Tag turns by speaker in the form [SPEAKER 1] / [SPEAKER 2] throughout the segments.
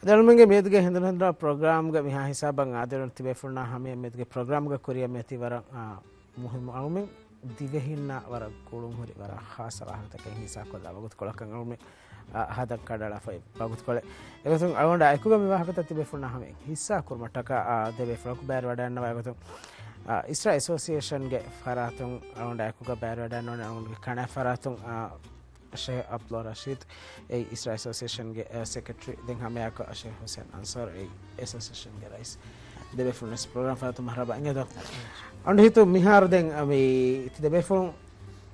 [SPEAKER 1] ಅದರೊಳಗೆ ಮೇದ್ಗೆ ಹಿಂದಿನ ಪ್ರೋಗ್ರಾಮ್ಗೆ ಮಿಹಾ ಹಿಸಾಬಂಗ ಅದರ ತಿಬೇಫುಲ್ನ ಹಮೆ ಮೇದ್ಗೆ ಪ್ರೋಗ್ರಾಮ್ಗೆ ಕೊರಿಯ ಮೇತಿ ವರ ಮುಹಿಮ್ ಅಳುಮೆ ದಿವೆಹಿನ್ನ ವರ ಕೂಳುಂ ಹುರಿ ವರ ಖಾಸ ವಾಹಕತಕ್ಕೆ ಹಿಸಾ ಕೊಲ್ಲ ವಗುತ್ಕೊಳಕಂಗ ಅಳುಮೆ ಹದ ಕಡಳ ಫೈ ವಗುತ್ಕೊಳೆ ಇವತ್ತು ಅಳುಂಡ ಐಕುಗ ವಿವಾಹಕತ ತಿಬೇಫುಲ್ನ ಹಮೆ ಹಿಸಾ ಕುರ್ಮಟಕ ದೆಬೇಫುಲಕು ಬ್ಯಾರ್ ವಡನ್ನ ವಗುತ್ತು ಇಸ್ರಾ ಅಸೋಸಿಯೇಷನ್ಗೆ ಫರಾತುಂ ಅಳುಂಡ ಐಕುಗ ಬ್ಯಾರ್ ವಡನ್ನ ಅಳುಂಡ ಕಣ ಫರಾತುಂ Sheikh Abdullah Rashid Isra Association ge secretary den hame ak Sheikh Hussein Ansar association ge rais debe fullness program fa to mahraba ingeda and hitu mihar den ami debe full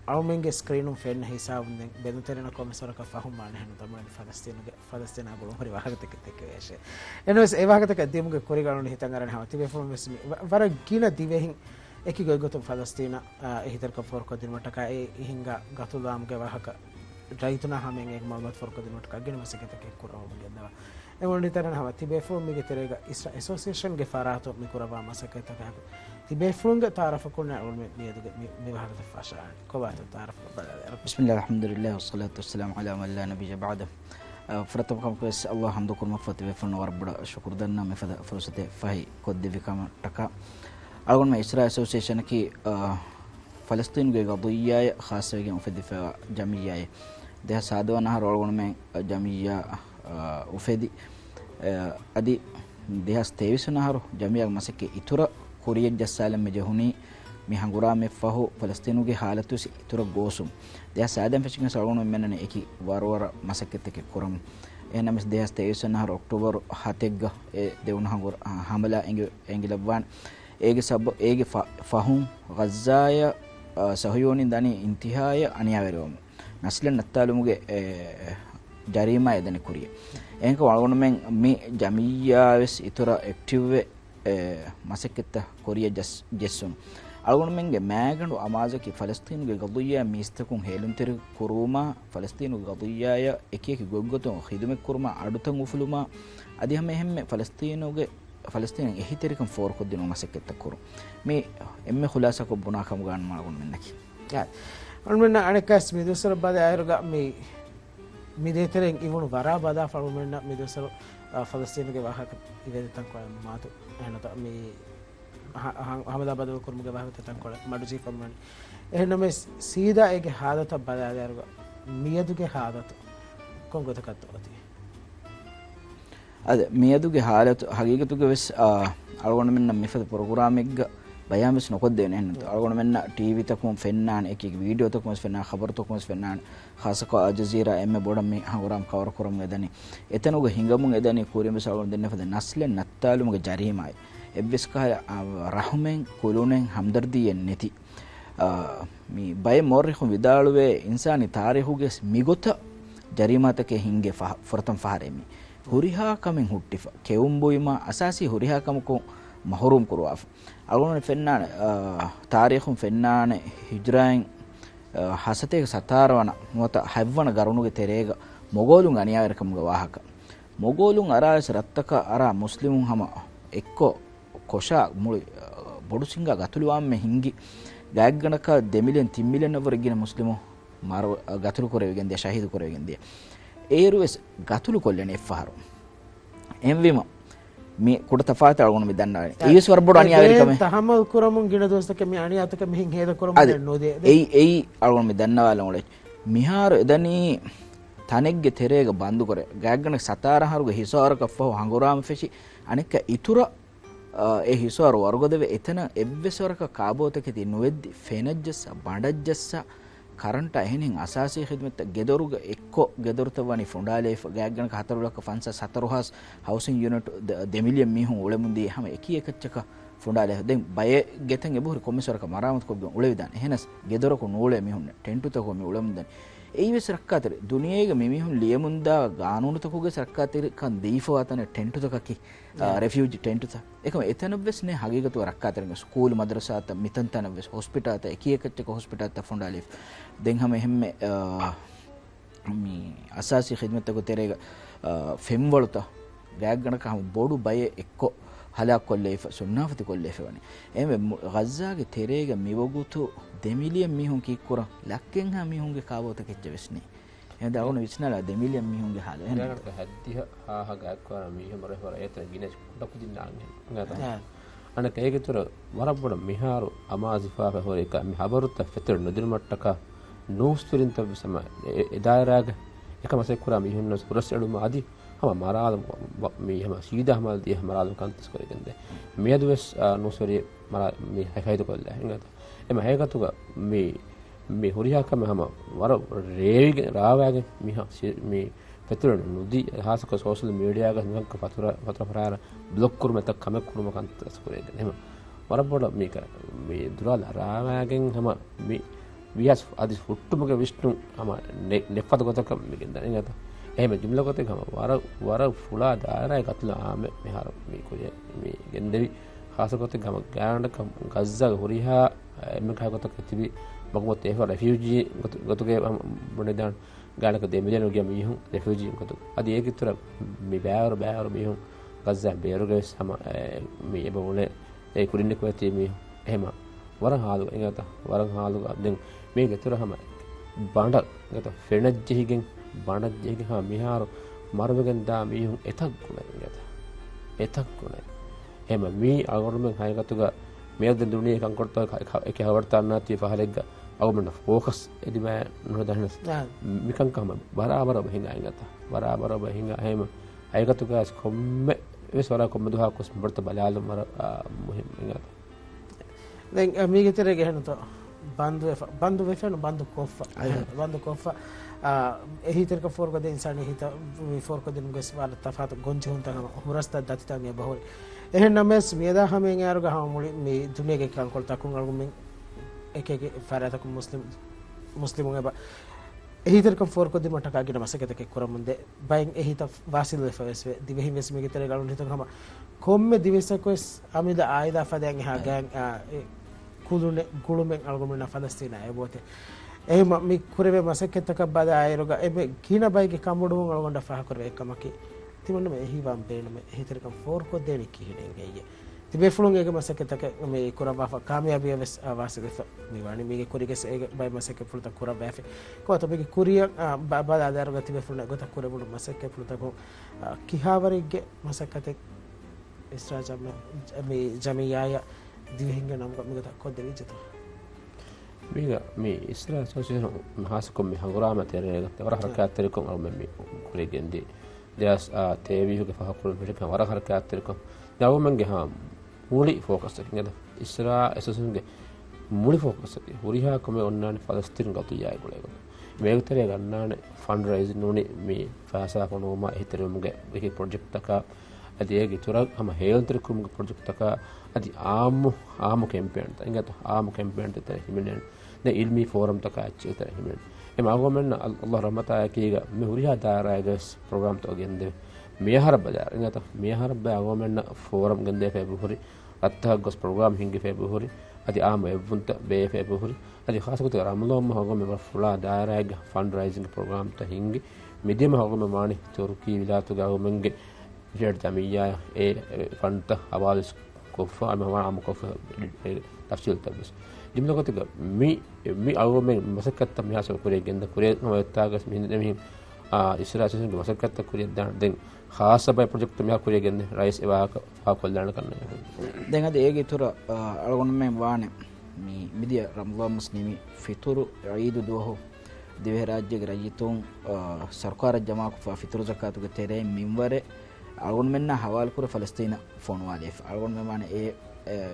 [SPEAKER 1] awmenge screen um fen hisab den benuterena komisar ka fahum mane hanu tamani Palestine agulu hori wahagate ke yeshe enos e wahagate ke dimuge korigalun hitangarane ha debe full mes vara gina divehin eki gogotum Palestine hitar ka for ko din mataka hinga gatulam ge wahaka ರೈತನ ಹಮೆಂಗ್ ಏಕ್ ಮಲ್ಮತ್ ಫರ್ಕದ note ಕಗ್ಗಿನ ಮಸಕೆ ತಕೆ ಕುರಾ ಹೋಗಿದ್ದವ ಎಮೊಂಡಿ ತರನ ಹವ ತಿಬೇಫು ಮಿಗೆ ತೆರೆಗ Isra association ಗೆ ಫರಾತು ಮಿ ಕುರವಾ ಮಸಕೆ ತಕೆ ತಿಬೇಫುಂಗ ತಾರಫ ಕುನ ಉಲ್ ಮಿಯದುಗೆ ಮಿ ಭಾಗದ ಫಾಶಾ ಕೋಬಾತ ತಾರಫ ಬದಲ
[SPEAKER 2] ಬಿಸ್ಮಿಲ್ಲಾಹಿರ್ ರಹಮಾನಿರ್ ರಹೀಮ್ ವಸ್ಸಲಾತು ವಸ್ಸಲಾಮು ಅಲಾ ಮನ್ ಲಾ ನಬಿಯ ಬಅದ ಫರತಬಕಂ ಕಸ್ ಅಲ್ಲಾಹ್ ಹಮ್ದು kurma ಫತಿವೆ fun ವರಬಡ Shukra ದನ್ನ ಮೆ ಫದ ಫರುಸತೆ ಫಹಿ ಕೊದ್ದಿವಿ ಕಮ ಟಕ ಅಲ್ಗೊನ್ ಮೆ Isra association ಕಿ ಫಲಸ್ತೀನ್ ಗೆ ಗದಿಯಾಯ ಖಾಸಗೆ ಉಫದಿಫಾ ಜಮಿಯಾಯ දෙහ සාදවන හරවලගොන මේ ජමියා උෆෙදි අදි දෙහස් තේවිසන හරු ජමියක් මසකේ ඉතුර කුරියක් ජස්සාලම් මෙ ජහුනි මි හංගුරා මෙ ෆහු ෆලස්තීනුගේ حالتුස් ඉතුර ගෝසුම් දෙහ සාදම් ෆෙචින් සරවන මෙන්නනේ එකි වරවර මසකෙත් එක කරම් එනම දෙහස් තේවිසන හරු ඔක්තෝබර් 7 ಗ දෙවුන හංගුර හමලා එංගිලබ්වාන් ඒගේ සබ ඒගේ ෆහුම් ගස්සාය සහයෝනින් දනි ඉන්තිහාය අනියාවරවම ನಸ್ಲೆನ್ ನತ್ತಾಲುಮುಗೆ ಜರೀಮಾ ಎದನೆ ಕುರಿಯ ಎಂಕ ಒಳಗೊಂಡಮೆನ್ ಮಿ ಜಮಿಯಾವೆಸ್ ಇತರ ಆಕ್ಟಿವ್ ಮಸಕ್ಕೆತ್ತ ಕೊರಿಯ ಜೆಸ್ಸುನ್ ಅಳಗೊಂಡಮೆನ್ಗೆ ಮ್ಯಾಗಂಡು ಅಮಾಜಕಿ ಫಲಸ್ತೀನ್ಗೆ ಗದುಯ್ಯ ಮೀಸ್ತಕುಂ ಹೇಲುಂತೆರು ಕುರುಮಾ ಫಲಸ್ತೀನುಗೆ ಗದುಯ್ಯಾಯ ಎಕಿಯಕಿ ಗೊಗ್ಗೊತು ಖಿದುಮೆ ಕುರುಮಾ ಅಡುತಂ ಉಫುಲುಮಾ ಅದಿ ಹಮೆ ಹೆಮ್ಮೆ ಫಲಸ್ತೀನ್ ಎಹಿತೆರಿಕಂ ಫೋರ್ ಕೊದ್ದಿನ ಮಸಕ್ಕೆತ್ತ ಕುರು ಮಿ ಎಮ್ಮೆ ಖುಲಾಸಕ ಬುನಾಕಂ ಗಾನ್ ಮಾಡಗೊಂಡಮೆನ್ನಕಿ
[SPEAKER 1] ಅಣ್ಣ ಅಣಕಾಸ್ ಮಿದುಸರ ಬಾದ ಆಯರುಗ ಮಿದೇತರೆಂ ಇವನು ವರಾ ಬಾದ ಫಳುಮೆನ್ನ ಮಿದುಸರ ಫಲಸ್ತೀನ್ಗೆ ವಾಹಕ ಇವೆದೆ ತಂಕೊಳ ಮಾತು ಏನತ ಮಿ ಅಹಮದಾಬಾದ್ ಕುರ್ಮುಗೆ ವಾಹಕ ತಂಕೊಳ ಮಡುಜಿ ಫರ್ಮನ್ ಎನ್ನಮೆ ಸೀದಾ ಏಗೆ ಹಾದತ ಬಾದ ಆಯರುಗ ಮಿಯದುಗೆ ಹಾದತ ಕೊಂಗೊತಕತ್ತು ಅತಿ
[SPEAKER 2] ಅದೆ ಮಿಯದುಗೆ ಹಾಲತು ಹಗೀಗತುಗೆ ವೆಸ್ ಅಳಗೊಂಡಮೆನ್ನ ಮಿಫದ ಪ್ರೋಗ್ರಾಮಿಗ್ ಬಯಾಮಿಸ್ ನೊಕೊದ್ದೇನೆ ಹೆಣ್ಣು ಅಳಗೊಂಡ ಮೆನ್ನ ಟಿವಿ ತಕುಂ ಫೆನ್ನಾನ್ ಏಕಿ ವಿಡಿಯೋ ತಕುಂ ಫೆನ್ನಾನ್ ಖಬರ್ ತಕುಂ ಫೆನ್ನಾನ್ ಖಾಸಕ ಅಜಜೀರಾ ಎಮ್ಮೆ ಬೋಡಮ್ಮಿ ಹಂಗುರಾಮ್ ಕವರ್ ಕುರಂ ಎದನಿ ಎತನುಗ ಹಿಂಗಮುಂ ಎದನಿ ಕೂರಿಮ ಸಳಗೊಂಡ ದೆನ್ನ ಫದ ನಸ್ಲೆ ನತ್ತಾಲುಮುಗ ಜರೀಮಾಯ್ ಎವ್ವಿಸ್ ಕಹ ರಹಮೆನ್ ಕುಲುನೆನ್ ಹಮ್ದರ್ದಿಯನ್ ನೆತಿ ಮಿ ಬಯ ಮೋರ್ರಿಖು ವಿದಾಳುವೆ ಇನ್ಸಾನಿ ತಾರಿಹುಗೆ ಮಿಗೊತ ಜರೀಮಾತಕೆ ಹಿಂಗೆ ಫರತಂ ಫಹರೆಮಿ ಹುರಿಹಾ ಕಮೆನ್ ಹುಟ್ಟಿಫ ಕೆವುಂಬುಯಿಮ ಅಸಾಸಿ ಹುರಿಹಾ ಕಮಕು ಮಹರೂಮ್ ಕುರುವಾಫ ಅಳಗೊಂಡ ಫೆನ್ನಾನ ತಾರೀಖುಂ ಫೆನ್ನಾನ ಹಿಜ್ರಾಯಿನ್ ಹಸತೆಗೆ ಸತಾರವನ ಮೊತ ಹವ್ವನ ಗರುಣುಗೆ ತೆರೆಗ ಮೊಗೋಲುಂ ಅನಿಯಾವರಕಂಗ ವಾಹಕ ಮೊಗೋಲುಂ ಅರಾಯಸ ರತ್ತಕ ಅರ ಮುಸ್ಲಿಮುಂ ಹಮ ಎಕ್ಕೋ ಕೊಶಾ ಮುಳಿ ಬೊಡುಸಿಂಗ ಗತುಲುವಾಮ್ಮೆ ಹಿಂಗಿ ಗಾಗ್ಗಣಕ 2 ಮಿಲಿಯನ್ 3 ಮಿಲಿಯನ್ ಅವರೆಗಿನ ಮುಸ್ಲಿಮು ಮಾರು ಗತುಲು ಕೊರೆವೆಗೆಂದೆ ಶಹೀದ್ ಕೊರೆವೆಗೆಂದೆ ಏರುವೆಸ್ ಗತುಲು ಕೊಲ್ಲೆನೆ ಎಫ್ಫಾರು ಎಂವಿಮ ಮಿ ಕುಡ ತಫಾತ ಅಳಗೊಂಡ ಮಿದನ್ನ ಈಸ್ ವರ್ಬಡ ಅನಿಯಾವರಿಕಮೆ
[SPEAKER 1] ತಹಮಲ್ ಕುರಮುಂ ಗಿಣ ದೋಸ್ತಕ ಮಿ ಅನಿಯಾತಕ ಮಿಹಿಂ ಹೇದ ಕುರಮುಂ ನೋದೆ
[SPEAKER 2] ಏಯಿ ಅಳಗೊಂಡ ಮಿದನ್ನ ವಾಲ ಒಳೆ ಮಿಹಾರು ಎದನಿ ತನೆಗ್ಗೆ ತೆರೆಗ ಬಂದು ಕೊರೆ ಗಾಗ್ಗಣ ಸತಾರ ಹರುಗ ಹಿಸಾರಕ ಫಹು ಹಂಗುರಾಮ ಫೆಶಿ ಅನಿಕ ಇತುರ ಎ ಹಿಸಾರು ವರ್ಗದವೆ ಎತನ ಎವ್ವೆಸರಕ ಕಾಬೋತಕೆ ತಿ ನುವೆದ್ದಿ ಫೆನಜ್ಜಸ ಬಂಡಜ್ಜಸ ಕರೆಂಟ್ ಅಹೆನಿನ್ ಅಸಾಸಿ ಖಿದ್ಮತ್ ಗೆದರುಗ ಎಕ್ಕೋ ಗೆದರುತವನಿ ಫುಂಡಾಲೇಫ್ ಗಾಗ್ಗಣಕ ಹತರುಲಕ ಫನ್ಸ ಸತರುಹಾಸ್ ಹೌಸಿಂಗ್ ಯೂನಿಟ್ 2 ಮಿಲಿಯನ್ ಮೀಹುಂ ಉಳೆ ಮುಂದಿ ಹಮ ಎಕಿ ಎಕಚ್ಚಕ ಫುಂಡಾಲೇಫ್ ದೆನ್ ಬಯ ಗೆತಂ ಎಬುರಿ ಕೊಮ್ಮಿಸರಕ ಮರಾಮತ್ ಕೊಬ್ಬ ಉಳೆ ವಿದಾನ ಹೆನಸ್ ಗೆದರಕ ನೂಳೆ ಮೀಹುಂ ಟೆಂಟು ತಕೊ ಮಿ ಉಳೆ ಮುಂದನಿ ඒවි සරක්කාතර දුනියේග මිමිහුන් ලියමුන්දා ගානුනතකුගේ සරක්කාතර කන් දීෆවතන ටෙන්ටු තකකි රිෆියුජි ටෙන්ටු ත එකම එතනබ්වෙස් නේ හගීගතු රක්කාතරංග ස්කූල් මද්රසාත මිතන්තනබ්වෙස් හොස්පිටාත එකියකච්චක හොස්පිටාත ෆොන්ඩාලිෆ් දෙන් හැම එහෙම්මේ මි අසාසි ඛිදමතක තෙරේග ෆෙම්වලත ගෑග්ගණක හම් බොඩු බය එක්කො හලක් කොල්ලේෆ සුන්නාෆති කොල්ලේෆ වනේ එමෙ ගස්සාගේ තෙරේග මිවගුතු 2 මිලියන් මිහුන් කික්කුර ලක්කෙන් හා මිහුන්ගේ කාවෝත කෙච්ච වෙස්නේ එහෙනම් අගොන විශ්නාලා 2 මිලියන් මිහුන්ගේ හාල එහෙනම්
[SPEAKER 3] ඊළඟට හැද්දිහ හාහ ගාක්වා මිහ මර හොර ඒත ගිනස් කුඩ කුදින්නාන්නේ නේද අනක ඒකතර වරබ්බඩ මිහාරු අමාසිෆා හොර එක මි හබරුත් ෆෙතර නදිර මට්ටක නෝස්තුරින් තබ සම එදායරාග එකමසෙක් කුරා මිහුන්න සුරස්සඩුම ආදි හම මරාද මිහම සීදාහමල් දිහ මරාද කන්තස් කරගෙන්ද මෙයදුවස් නෝසරිය මරා මේ හැයිද කොල්ලා නේද එම හැයකතුක මේ හොරියාකම හැම වර රේවිගේ රාවෑගේ මේ පෙතුරන නුදි හාසක සෝෂල් මීඩියාග නිකන් පතර පරාර බ්ලොක් කුරුම තක් කම කුරුම කන්තස් කරගෙන එහෙම වරබොඩ මේක මේ දුරාල රාවෑගෙන් හැම මේ විහස් අදි හුට්ටුමක විෂ්ණු හැම නෙප්පද ගොතක මේකෙන් දැනගත එහෙම ජුම්ල ගොතක හැම වර ෆුලා දාරයි කතුලා ආම මෙහාර මේ කොරිය මේ ගෙන්දවි හාසකොතක හැම ගානක ගස්සා හොරියා එමක ගොතක තිබි මගමොත් ඒ රිෆියුජි ගොතකේ මොනේ දාන ගානක දෙමිලියන ගිය මිහුන් රිෆියුජි ගොත අද ඒකිතර මේ බෑවර මිහුන් ගස්සා බේරුගස් හැම මේ එබෝලේ ඒ කුරින්නේ කොතේ මේ එහෙම වරන් හාලු එගත වරන් හාලු දැන් මේ ගෙතර හැම බණ්ඩ ගත ෆෙනජ්ජිගෙන් බණජ්ජිගෙන් හැම මිහාර මරවගෙන් දා මිහුන් එතක් ගුණ ගත එතක් ගුණ එහෙම මේ අගොරම හයගතුග මේද දුන්නේ කන්කොට්ට එක හවර්තන්නාතිය පහලෙග්ග අවමන ෆෝකස් එදිම නොදහනස් මිකංකම බරාබර බහිඟ අයගත බරාබර බහිඟ එහෙම අයගතුගස් කොම්ම විස්වර කොම්ම දුහා කොස් බර්ත බලාල මර මුහිම් ඉගත
[SPEAKER 1] දැන් මේ ගෙතර ගහනත බන්දු වෙෆන බන්දු කොෆ එහිතරක ෆෝර්කද ඉන්සානි හිත ෆෝර්කද නුගස් වල තෆාත ගොන්ජුන් තන හුරස්ත දතිතා මේ බහොරි එහෙනම්ස් මියදා හැමෙන් යාරුග හමුලි මේ දුනියගේ කන්කොල් තකුන් අල්ගුමින් එකේ ෆරාතක මුස්ලිමුන් එබ එහිතරක ෆෝර්කද මටකාගෙන මසකතක කරමුන්දේ බයින් එහිත වාසිල් වෙෆස් දිවෙහි වෙස් මේ ගෙතර ගලුන් හිතක හම කොම්මේ දිවිසකොස් අමිද ආයිදා ෆදයන් එහා ගෑන් කුළුනේ ගුළුමෙන් අල්ගුමින් ෆලස්තීන එබෝතේ එහෙම මේ කුරේ මසකතක බද ආයරුග එබ කින බයිගේ කම්බුඩුන් අල්ගොන්ඩ ෆහ කරේ එකමකි තිමන්න මේ එහිවම් බේන මේ එහිතරක ෆෝර්කෝ දෙනි කිහිනෙන් ගියේ තිබේ ෆුලුන් එක මසකතක මේ කුරබා කාමියාබිය වෙස් වාසිදෙස මේ වණි මේ කුරිකස් ඒ බයි මසක ෆුලත කුරබා ෆේ කොත බේ කුරිය බබා ආදාරග තිබේ ෆුලන ගොත කුරබුඩු මසක ෆුලත කො කිහාවරිගේ මසකතක ඉස්රාජම් මේ ජමියාය දිවිහිංග නම් ගොත කොද්ද විජත මේ ඉස්රා සෝසියන මහාසකොම් මේ හංගුරාම තේරෙගත වර හරකාතරිකොම් අර මේ කුරිගෙන්දී දෙස් තේවිහුගේ පහකුරු පිටක වර හරකාතරිකොම් දවමන්ගේ හා මුලි ෆෝකස් එක නේද ඉස්රා එසසුන්ගේ මුලි ෆෝකස් එක හුරිහා කොමේ ඔන්නානි ෆලස්තීන් ගතුයයි කොලේක මේකතරේ ගන්නානේ ෆන්ඩ් රයිසින් නෝනේ මේ ෆාසා කොනෝමා හිතරමුගේ එක ප්‍රොජෙක්ට් එක අධියගේ තුරක් හැම හේල්තරකුම්ගේ ප්‍රොජෙක්ට් එක අධි ආමු කැම්පේන් තංගත ආමු කැම්පේන් තත හිමිනෙන් නේ ඉල්මි ෆෝරම් තක අච්චේතර හිමිනෙන් එම ආගමෙන් අල්ලාහ් රහමතා කීග මේ හුරිහා දාරාගස් ප්‍රෝග්‍රෑම් තෝගෙන්ද මියහර බදාර නේද මියහර බාගමෙන් ෆෝරම් ගන්දේ ෆෙබ්‍රුවරි අත්තහ ගොස් ප්‍රෝග්‍රෑම් හින්ගේ ෆෙබ්‍රුවරි අධි ආම එවුන්ත බේ ෆෙබ්‍රුවරි අධි ખાસකත රමලෝම හොගම ෆුලා දාරාග ෆන්ඩ් රයිසින් ප්‍රෝග්‍රෑම් ත හින්ගේ මෙදෙම හොගම මානි තුර්කි විලාතු ගාවමන්ගේ ජෙඩ් තමීයා ඒ ෆන්ඩ් අවාලස් කොෆා අමවාම කොෆා තෆ්සීල් තබස් දිමලකතක මේ අවමෙන් මසකත්ත මියාස කුරේ ගෙන්ද කුරේ නවත්තාගස් මිහින් දෙමි ඉස්රාසින් මසකත්ත කුරේ දැන් ખાસ බයි ප්‍රොජෙක්ට් මියා කුරේ ගෙන්ද රයිස් එවාක පාකොල්ලාන කරන්න
[SPEAKER 2] දැන් අද ඒගේ තුර අලගොන් මෙන් වානේ මේ මිදිය රම්ලාන් මුස්ලිමි ෆිතුරු ඊද් දුවහෝ දිවේ රාජ්‍යගේ රජිතුන් සර්කාර ජමා කුෆා ෆිතුරු zakatuගේ තෙරේ මින්වරේ අලගොන් මෙන්න හවාල් කුර ෆලස්තීන ෆෝන් වාලේ අලගොන් මෙමානේ ඒ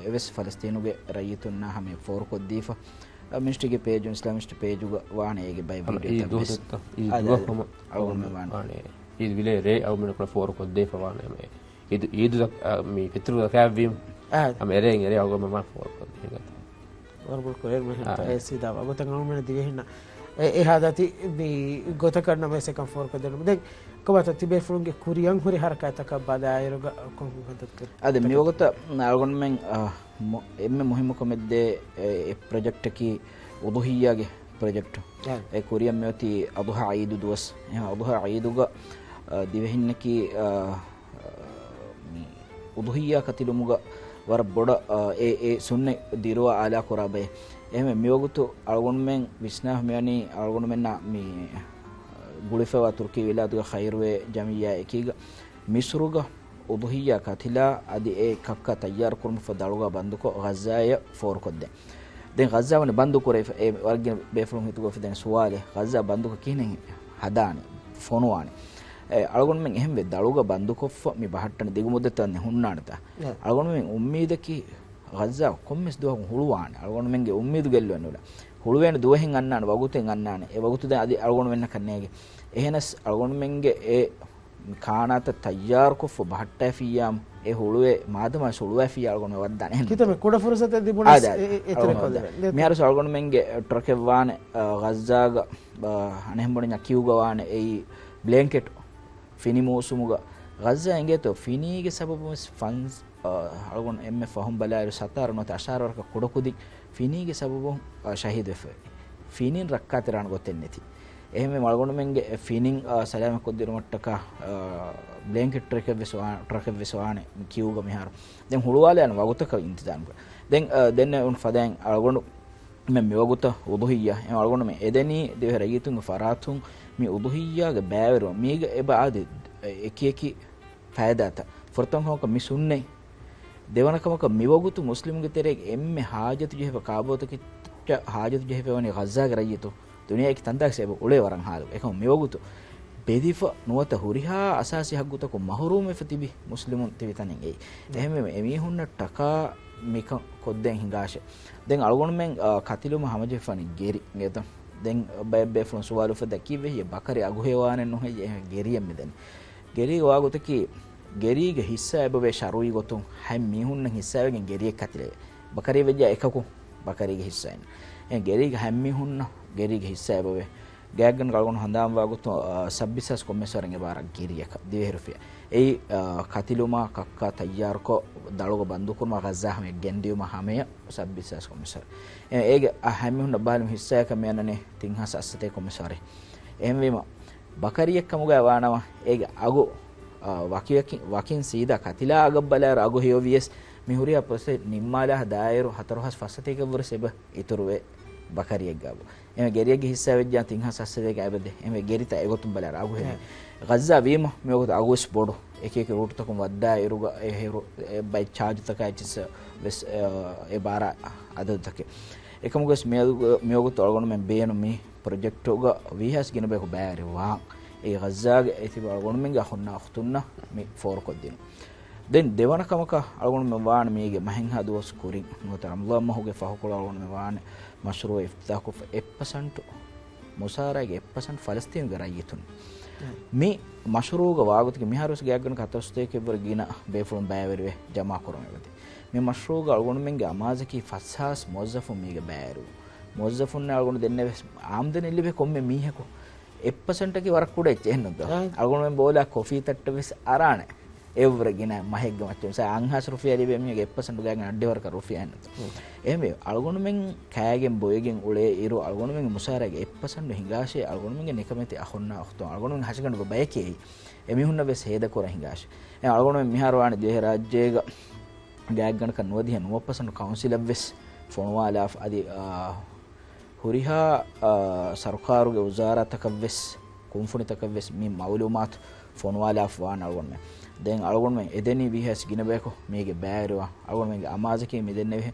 [SPEAKER 2] එවස් ෆලස්තීනුගේ රජිතුන් නා හැම ෆෝර් කොද්දීෆා මිනිස්ට්ගේ පේජ් ඉස්ලාමිස්ට් පේජ් වානේගේ බයිබල්
[SPEAKER 3] ඊද් අලගොන් මෙමානේ ඊද් විලේ රේ අවමන කුර ෆෝර් කොද්දීෆා වානේ මේ ඊද් මේ ෆිතුරු zakavim අමෙරෙන් එරේ අවගම මම ෆෝර් කොද්දීෆා
[SPEAKER 1] වරබල් කොරේ මෙහෙ සීදා වගතන් අවමන දිවෙහින්න එහාදති මේ ගොත කරන මේසකම් ෆෝර් කොද්දෙන දැන් කොබත තිබේ ෆුලුන්ගේ කුරියන් හොරි හරකතක බදායරුග කොන්කන්තත් කර
[SPEAKER 2] අද මියගත අලගොන් මෙන් එම්මෙ මුහිම කොමෙද්දේ ඒ ප්‍රොජෙක්ට් කි උදුහියාගේ ප්‍රොජෙක්ට් ඒ කුරියන් මෙති අදුහා ඊද් දුවස් එහෙම අදුහා ඊදුග දිවෙහින්නකි උදුහියා කතිලුමුග වර බොඩ ඒ සුන්නේ දිරුවා ආලා කොරබේ එහෙම මියගතු අලගොන් මෙන් විස්නා මෙනි අලගොන් මෙන්න මේ ගුලිෆවා තුර්කී විලාතුග ඛෛරුවේ ජමියා එකීග මිස්රුග උදුහියා කතිලා අදි ඒ කක්ක තයාර කුරුම ෆදලුග බන්දුකෝ ගසාය ෆෝර් කොද්ද දැන් ගසාවනේ බන්දුකෝ ඒ වර්ගින බේෆලුම් හිතුගෝ ෆදෙන් සුවාලේ ගසා බන්දුක කිනෙන් හදානේ ෆොනුවානේ අලගොන් මෙන් එහෙම වෙ දලුග බන්දුකොෆ මේ බහට්ටන දිගු මුද්දතන්නේ හුන්නානත අලගොන් මෙන් උම්මීදකි ගසා කොම්මස් දුවහුන් හුළුවානේ අලගොන් මෙන්ගේ උම්මීදු ගෙල්ලවන්න උලා හුළුවෙන් දුවෙන් අන්නාන වගුතෙන් අන්නානේ ඒ වගුතු දැන් අදි අලගොන් වෙන්න කන්නේගේ එහෙනස් අලගොන් මෙන්ගේ ඒ කානාත තයාර කොෆ බහට්ටා ෆියාම් ඒ හුළුවේ මාදම සුළුවා ෆියා අලගොන් වද්දානේ
[SPEAKER 1] කිතම කුඩ ෆුරසත දිබුණා ඒතර කොද
[SPEAKER 2] මෙහර අලගොන් මෙන්ගේ ට්‍රකෙවානේ ගසාග අනෙම්බොණ නකියුගවානේ ඒ blanket fini musumuga gaza engeto finige sababu fans algon emme fahum balairu satar not ashar warka kodokudi finige sababu shahid wefe finin rakkatirana gotenneti ehme algon menge finin salama koddiru mattaka blanket trek veswane kiuga mihar den huluwale an wagutaka intizam den un fadan algon men me waguta uduhiyya em algon me edeni de rayitun faratun mi uduhiyya ge bæveru miga eba adi ekeki faydata forton hoka mi sunne dewanakama mi wagutu muslimuge terek emme hajatu jeheba kaabota ki hajatu jeheba wani gaza ge rayitu duniya ki tandak sebe ule waran halu ekam mi wagutu bedifa nuwata huriha asasi hagguta ko mahrum eftibi muslimun tevitanen ei ehme emi hunna taka mika kodden hingashe den algon men katiluma hamaje fani geri ngeta den bebe from suwalu fa dakive ye bakari aguhewane no he geriyem meden geri wagutaki gerige hissa ebe sharui gotun ham mihunna hissa wegen geriye katile bakari veja ekaku bakarige hissa en gerige ham mihunna gerige hissa ebe gaggan galgon handam wagutu sabbisas kommesaren e barak geriyaka diveherufia ei katiluma kakka tayyar ko dalugo bandukuma gazahme gendiyuma hameya sabbisas kommesar ege hamihunna balum hissa ka menane tinhas assate kommesare ehmema bakariyak kamuga waanawa ege agu wakin sida katila agabbalar agu heovies mihuriya pose nimmala dairu hataruhas fasate ke bur seba ituruwe bakariyak gabu eme geriyage hissa wejja tinhas assate ga abede eme gerita egotum balar agu he gazza wima meogot agus bodu ekeke root takum wadda iruga eheru by charge takaichis bes e bara adu take ekamugas meogot algon men beenu mi project uga vihas gina be ko baari wa e gazza ge eti algon men ga khonna khtunna mi for kodin den devana kamaka algon men waan mege mahen haduwas kurin notar allah mahuge fahukula algon men waan mashru iftaqu 1% musara ge 1% palestine garayitun mi mashruga wagutige miharus gaggan katoste ke burgina befulum bayaverwe jama koromewati mi mashruga algon menge amazaki fassas muwazzafun mege bayaru muwazzafun algon denne amdani libe komme miheko 1% ki warak kude echennoda algon men bola coffee tatta vis arane එවරගෙන මහෙග්ග මච්චන් සා අංහස් රුපියල් ලිබෙ මියගේ 1% ගාගෙන අඩේ වරක රුපියල් නත එහෙම අල්ගොන මෙන් කෑගෙන් බොයගෙන් උලේ ඉරු අල්ගොන මෙන් මුසාරගේ 1% හිඟාෂේ අල්ගොන මෙන් නිකමෙති අහොන්න අහතෝ අල්ගොන මෙන් හෂගන්න බයකේ එමිහුන්න වෙස් හේද කොර හිඟාෂ එ අල්ගොන මෙන් මිහාරවාණ දෙහ රාජ්‍යයක ගෑග්ගන කනවදී 90% කවුන්සිල් වෙස් ෆොනවාලා අදි හුරිහා සර්කාරුගේ වزارතක වෙස් කුම්ෆුනිතක වෙස් මේ මවුලුමාත් ෆොනවාලා ෆවාන අල්ගොන මෙන් den algon men edeni vihas ginabeko mege bæruwa algon men amazake medenne ve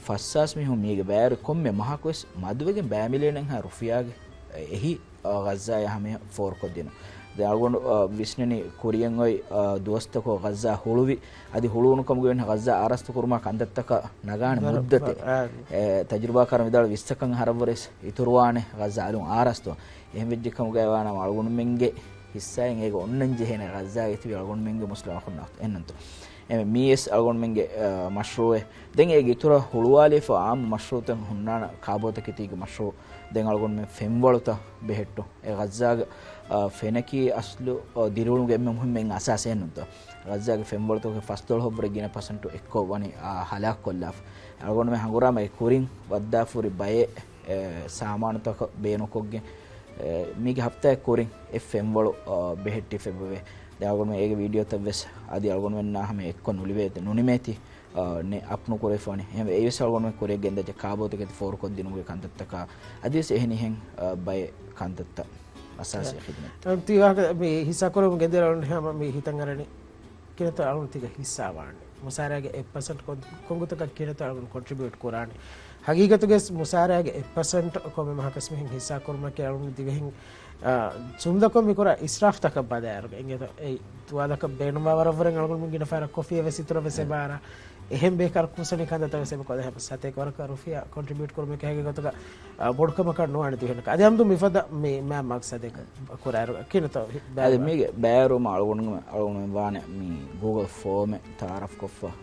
[SPEAKER 2] fassas mi hum mege bæru komme mahakos madwegen bæmilenen ha rufiyage ehi gazza yahme for kodino de algon visneni korean oi dostako gazza huluvi adi hulunu kam gen gazza arastu kurma kandattaka nagane muddate tajruba karam vidal 20 kan harawres iturwane gazza alun arastu ehem vejje kam gawana algon menge hissayen ego onnan jehena gazza eti algon menge muslim akhunat ennanto em mies algon menge mashruwe den ege itura huluwale fa am mashruutan hunnana kaabota kitiga mashru den algon men femwaluta behetto e gazza fenaki aslu dirulu gemme muhimmen asas ennanto gazza ge femwaluta ge fastol hobre gina percent ekko wani halak kollaf algon men hangurama e kurin wadda furi baye samanataka beenokogge mige hafta korin fm walo behetti febwe dagon me ege video tabes adi algon men na hame ekkon ulivete nunimeti ne apnu kore fone em e salgon me kore gende je kabote ke for ko dinuge kantatta ka adi se ehni hen bay kantatta අසාසි khidmat
[SPEAKER 1] තිවාක මේ හිසා කරමු ගෙදරවන්න හැම මේ හිතන් අරනේ කියනත අලුන් තික හිස්සා වන්නේ මුසාරාගේ 1% කොංගුතක කියනත අලුන් contribute කරානේ හගීගතුගේ මුසාරාගේ 1% කොම මහකස් මෙහින් හිසා කරමු කියලා අලුන් දිවෙහින් සුන්දකොම මිකර ඉස්රාෆ් තක බදාර එංගෙත ඒ තුවාදක බේනුම වරවරෙන් අලුන් මින් ගින ෆාර කොෆිය වෙසිතර වෙසබාර එහෙම බේකර කුසනේ කඳ තවසෙම කොද හැම සතේ කරක රුෆියා contribute කරමු කෑගේ ගතක බොඩකම කන්නෝණ දිවෙන අදම්දු මිෆද මේ මෑ මක්සදක කොරාර කියනත
[SPEAKER 2] අද මේක බෑරෝම අලුන් වානේ මේ Google form තාරෆ් කොෆා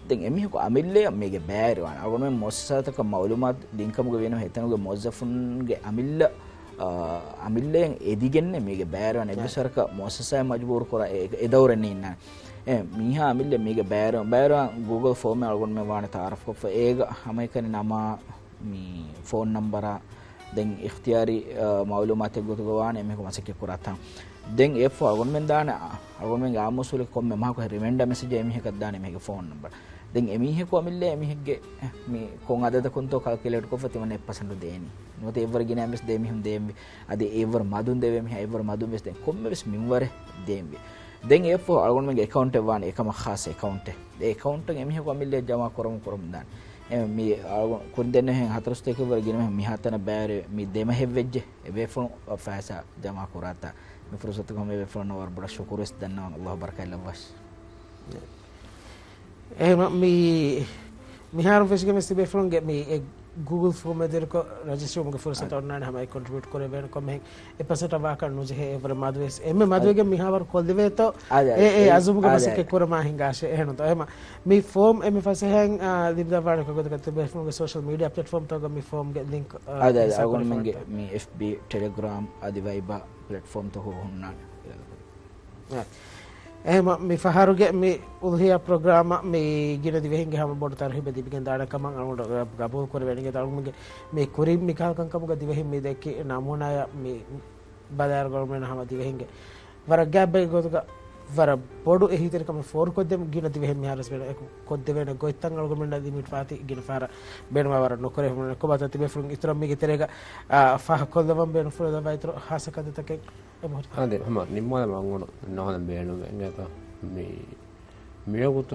[SPEAKER 2] දැන් එමිහක අමිල්ලේ මේක බෑරෝන අලුන් මොස්සතක මවලුමාත් ලින්කමුග වෙන හිතනුගේ මොස්සෆුන්ගේ අමිල්ලෙන් එදිගෙන්නේ මේක බෑරෝන එබසරක මොස්සසය මජබූර් කරා එදවරන්නේ ඉන්න මීහා අමිල්ලේ මේක බෑරෝ Google form අලුන් මේ වානේ තාරෆ් කොෆා ඒක හැම එකනේ නම මේ ෆෝන් නම්බර දැන් ඉක්තියාරි මාලුමාත් එක්ක ගවානේ මේක මසක කරාතා දැන් ඒ ෆෝන් මෙන් දාන අලුන් මෙන් ආමොසුල කොම්ම මහක රිමයින්ඩර් මෙසේජ් එමිහක දානේ මේක ෆෝන් නම්බර දැන් එමිහක අමිල්ලේ එමිහගේ මේ කොන් අදද කොන්තෝ කැල්කියුලේට් කොෆති මන්නේ 1% දෙන්නේ නොතේ එවර ගින ඇම්ස් දෙමිහුම් දෙම්බි අද එවර මදුන් දෙවෙ මිහ එවර මදුන් වෙස් දැන් කොම්ම වෙස් මින්වර දෙම්බි දැන් ඒ ෆෝ අලුන් මෙන් account එක වානේ එකම ખાસ account එක ඒ account එක එමිහක අමිල්ලේ ජමා කරමු දාන මේ කුන් දෙන්න හෙන් හතරස් දෙක වර ගෙන මේ හතන බෑරේ මේ දෙම හෙවෙජ්ජ ඒ ෆෝන් ෆාසා ජමා කරාතා මේ ෆුර්සත් කොම මේ ෆෝන් වර බඩ ශුක්‍රස් දන්නා අල්ලාහ් බරකයි ලවස්
[SPEAKER 1] එහෙම මේ මිහාරු ෆෙස්ගේ මේ සිබේ ෆෝන් ගේ මේ Google form में तेरे को रजिस्टर मुझे फुर्सत और ना हमारे कंट्रीब्यूट करे बेन को मैं ए परसेंट अवा कर नुजे है पर माधवेस एम माधवे के मिहावर खोल देवे तो ए आजुम का बस के कोरमा हिंगा से है न तो एम मी फॉर्म एम फसे हैं दिबदा वाले को करते बे फॉर्म के सोशल मीडिया प्लेटफॉर्म तो का मी फॉर्म के लिंक
[SPEAKER 2] आदा अगुन मंगे मी FB टेलीग्राम आदि वाइबा प्लेटफॉर्म तो हो हुन्ना එහෙම
[SPEAKER 1] මේ ෆහරුගේ මේ උල්හියා ප්‍රෝග්‍රෑම මේ ගින දිවෙහින්ගේ හැම බොඩ තරහි බෙදිබිගෙන් දාඩකම අනුඩ ගබෝ කර වෙණිගේ තරුමුගේ මේ කුරිම් මිකාල්කම් කමුග දිවෙහින් මේ දෙකේ නමුනාය මේ බදාර ගොල්මන හැම දිවෙහින්ගේ වර ගැබ්බේ ගොතක වර බොඩු එහිතරකම ෆෝර් කොද්දෙම ගින දිවෙහින් මිහරස් වෙන කොද්ද වෙන ගොයිතන් අල්ගොමෙන් දිමිට පාති ගින ෆාර බෙනම වර නොකරේ මොන කොබත තිබේ ෆුන් ඉතර මිගේ තරේක ෆහ කොල්දවම් බෙන ෆුර දවයිතර හාසකද තකේ
[SPEAKER 3] අද හම නිම්මල මංගොන නොහන බේනු එංගත මේ මියගුත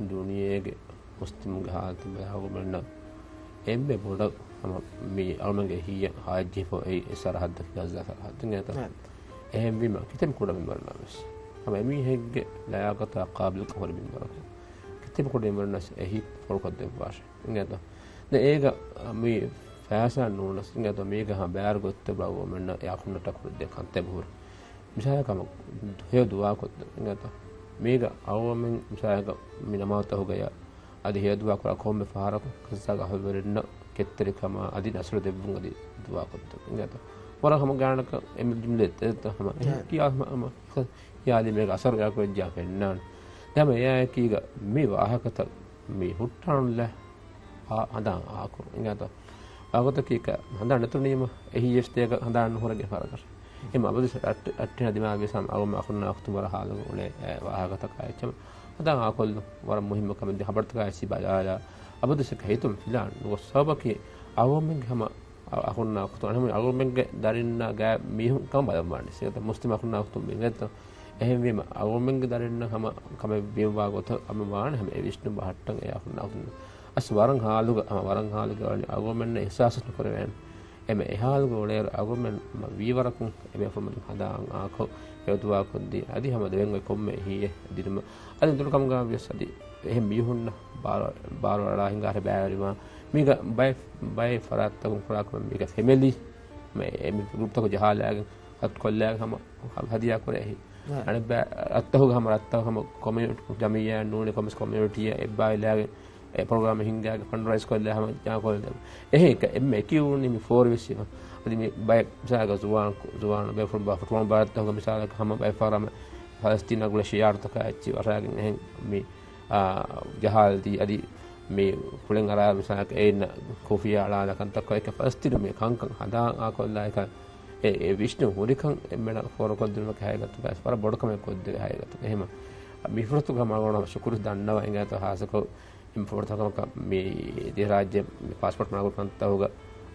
[SPEAKER 3] දුනියේගේ මුස්ලිම් ගහත බහවමන්න එම්බේ පොඩ හම මේ අල්මගේ හිය හාජි ෆෝ ඒ සරහද්ද ගස්සා සරහද්ද නේත එහෙම බිම කිතෙම කුඩ බිමරනස් හම එමි හෙග්ගේ ලයාගත قابل කවර බිමර කිතෙම කුඩ බිමරනස් එහි ෆොල්කත් දෙවාශ නේත නේ ඒක මේ ෆෑෂන් නෝනස් නේත මේක හම් බෑර ගොත්ත බව මන්න යකුන්නට කුඩ දෙකන් තෙබුර මිසයකම හේ දුවා කොත් නේත මේක අවමෙන් මිසයක මිනමාත හොගය අද හේ දුවා කර කොම්බ ෆාරක කසග හොල්වරන්න කෙත්තරකම අදි නසර දෙබුන් අදි දුවා කොත් නේත වරහම ගානක එම ජිම්ලෙත් තහම කියාම යාදි මේක අසර යක් වෙජ්ජා පෙන්නාන දැම එයා කීග මේ වාහකත මේ හුට්ටාන්ල හදා ආකු නේත ආගත කීක හඳා නතුනීම එහි යස්තේක හඳාන්න හොරගේ ෆාරකර එම අබදිස අට්ටින දිමාගේ සම් අවම අකුන්න අක්තු වර හාලු උනේ වාහකත කායචම හදා ආකොල් වර මුහිම්ම කමෙන්ද හබර්ත කායසි බාලා අබදිස කහිතුම් ෆිලාන් වසබකි අවමෙන් හැම අකුන්න අක්තු අනම අවමෙන්ගේ දරින්න ගෑ මිහුන් කම බලවන්නේ සේත මුස්ලිම් අකුන්න අක්තු මෙගත එහෙම වීම අවමෙන්ගේ දරින්න හැම කම බිම් වාගොත අම වාන හැම විෂ්ණු බහට්ටන් ඒ අකුන්න අක්තු අස් වරන් හාලුග වනි අවමෙන්න එහසාසන කරවෙන් එම එහාලුග ඔලේ අවමෙන් වීවරකුන් එමෙ ෆොමන් හදාන් ආකෝ යොදුවා කොද්දි අදි හැම දෙවෙන් ඔය කොම්මේ හීයේ දිනම අදි දුරු කම් ගා වියස් අදි එහෙම මියුන්න බාර වලා හින්ගාර බෑරිවා මේක බයි ෆරාත්තකුන් ෆරාකම මේක ෆැමිලි මේ එමෙ ගෲප් තක ජහාලාගෙන් අත් කොල්ලාග හැම හදියා කරේ අනේ බෑ අත්තහුග හැම අත්තහම කොමියුනිටි ජමියා නෝනේ කොමස් කොමියුනිටි එබ්බායිලාගේ ඒ ප්‍රෝග්‍රෑම් හින්ගා ෆන්ඩ් රයිස් කොල්ලා හැම යා කොල්ලා එහෙක එම්මේ කියුනේ මේ 4 විශ්ව අදි මේ බයි සාග සුවාන බේ ෆ්‍රොම් බාෆ්ටෝන් බාත් තම මිසාලක හැම බයි ෆාරම ෆලස්තීන ගුල ෂියාර් තක ඇච්චි වරාගෙන් එහෙන් මේ ජහල්දී අදි මේ කුලෙන් අරා මිසාලක එන්න කොෆියා අලාලා කන්තක් එක ෆලස්තීන මේ කංකන් හදා ආකොල්ලා එක ඒ විශ්ණු හොරිකන් එම්මන ෆෝර කොද්දුම කහයගත්තු බස් වර බොඩකම කොද්ද කහයගත්තු එහෙම මිෆරතු ගමන ශුකුරු දන්නවා එංගත හාසකෝ ඉම්පෝර්ට් තකම මේ දී රාජ්‍ය passport මනගොල් කන්තවග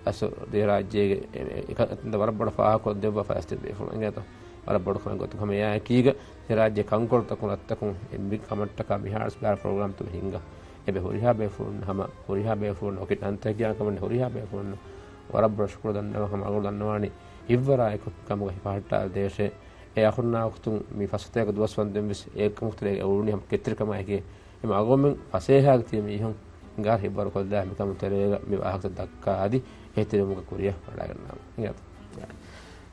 [SPEAKER 3] aso de rajye ekatunda warabboda faha ko debba faste be fu ngata warabboda ko gotu kame ya kiga rajye kankol takun attakun embi kamatta ka bihar spar program tu hinga ebe horiha be fu hama horiha be fu no kit anta kya kamne horiha be fu warabboda shukru danna hama agol dannawani ivvara ek kamuga hipatta deshe e akhunna waqtun mi fasate ka duwas wandem bis ek muhtare uruni ham ketir kama eke em agomen faseha ti mi hon ngar hibar ko dah mi kam tere mi ahak dakka adi etere muga kuriya wadaganna ngata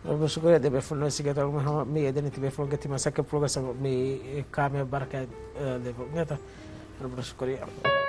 [SPEAKER 1] Rabbi shukriya de befuno sigata mi edeni ti befuno gati masaka proga sa mi kame baraka de ngata Rabbi shukriya